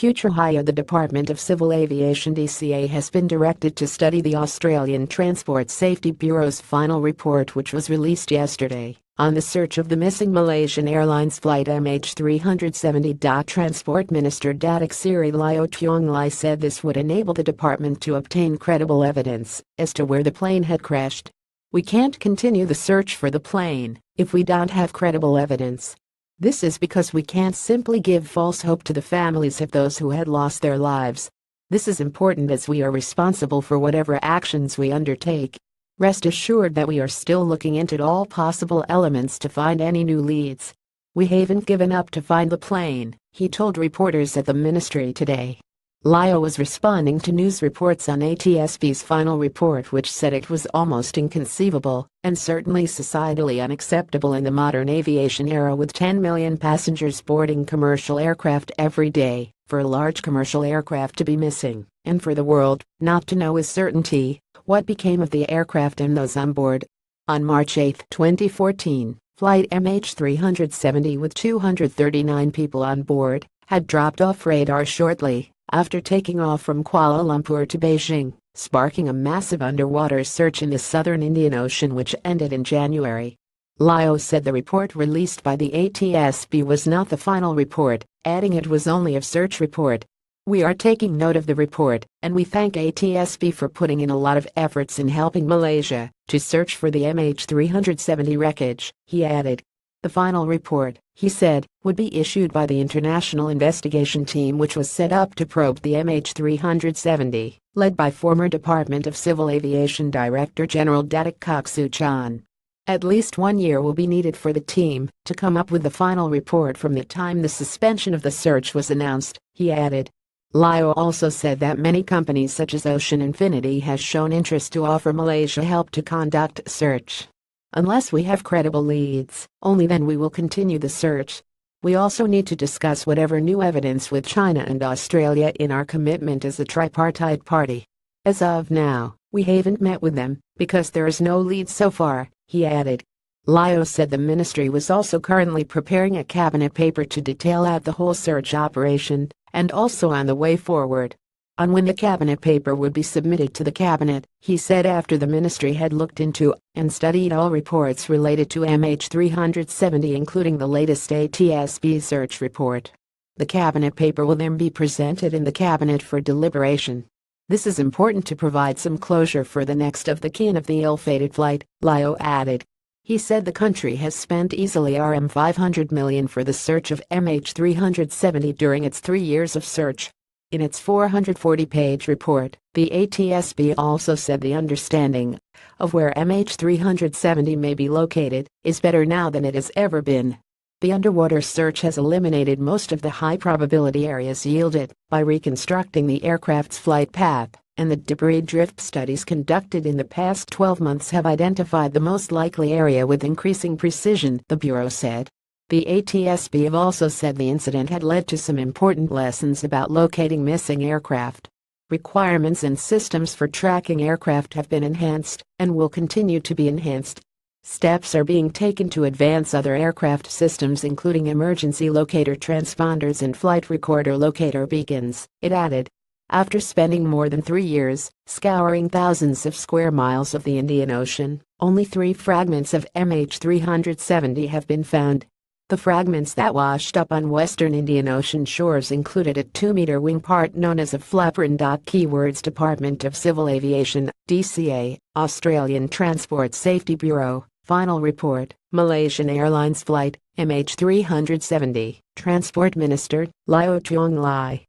PUTRAJAYA, the Department of Civil Aviation (DCA) has been directed to study the Australian Transport Safety Bureau's final report, which was released yesterday, on the search of the missing Malaysian Airlines flight MH370. Transport Minister Datuk Seri Liow said this would enable the department to obtain credible evidence as to where the plane had crashed. "We can't continue the search for the plane if we don't have credible evidence. This is because we can't simply give false hope to the families of those who had lost their lives. This is important as we are responsible for whatever actions we undertake. Rest assured that we are still looking into all possible elements to find any new leads. We haven't given up to find the plane," he told reporters at the ministry today. Liow was responding to news reports on ATSB's final report, which said it was almost inconceivable and certainly societally unacceptable in the modern aviation era, with 10 million passengers boarding commercial aircraft every day, for a large commercial aircraft to be missing, and for the world not to know with certainty what became of the aircraft and those on board. On March 8, 2014, flight MH370 with 239 people on board had dropped off radar shortly after taking off from Kuala Lumpur to Beijing, sparking a massive underwater search in the southern Indian Ocean which ended in January. Liow said the report released by the ATSB was not the final report, adding it was only a search report. "We are taking note of the report, and we thank ATSB for putting in a lot of efforts in helping Malaysia to search for the MH370 wreckage," he added. The final report, he said, would be issued by the International Investigation Team, which was set up to probe the MH370, led by former Department of Civil Aviation Director General Datuk Kok Soo Chan. At least 1 year will be needed for the team to come up with the final report from the time the suspension of the search was announced, he added. Liow also said that many companies such as Ocean Infinity has shown interest to offer Malaysia help to conduct a search. "Unless we have credible leads, only then we will continue the search. We also need to discuss whatever new evidence with China and Australia in our commitment as a tripartite party. As of now, we haven't met with them because there is no lead so far," he added. Liow said the ministry was also currently preparing a cabinet paper to detail out the whole search operation and also on the way forward. On when the cabinet paper would be submitted to the cabinet, he said after the ministry had looked into and studied all reports related to MH370, including the latest ATSB search report. The cabinet paper will then be presented in the cabinet for deliberation. "This is important to provide some closure for the next of the kin of the ill-fated flight," Liow added. He said the country has spent easily RM500 million for the search of MH370 during its 3 years of search. In its 440-page report, the ATSB also said the understanding of where MH370 may be located is better now than it has ever been. The underwater search has eliminated most of the high-probability areas yielded by reconstructing the aircraft's flight path, and the debris drift studies conducted in the past 12 months have identified the most likely area with increasing precision, the Bureau said. The ATSB have also said the incident had led to some important lessons about locating missing aircraft. Requirements and systems for tracking aircraft have been enhanced and will continue to be enhanced. Steps are being taken to advance other aircraft systems, including emergency locator transponders and flight recorder locator beacons, it added. After spending more than 3 years scouring thousands of square miles of the Indian Ocean, only 3 fragments of MH370 have been found. The fragments that washed up on western Indian Ocean shores included a 2-meter wing part known as a flapper. Keywords Department of Civil Aviation, DCA, Australian Transport Safety Bureau, final report, Malaysian Airlines flight, MH370, Transport Minister, Liow.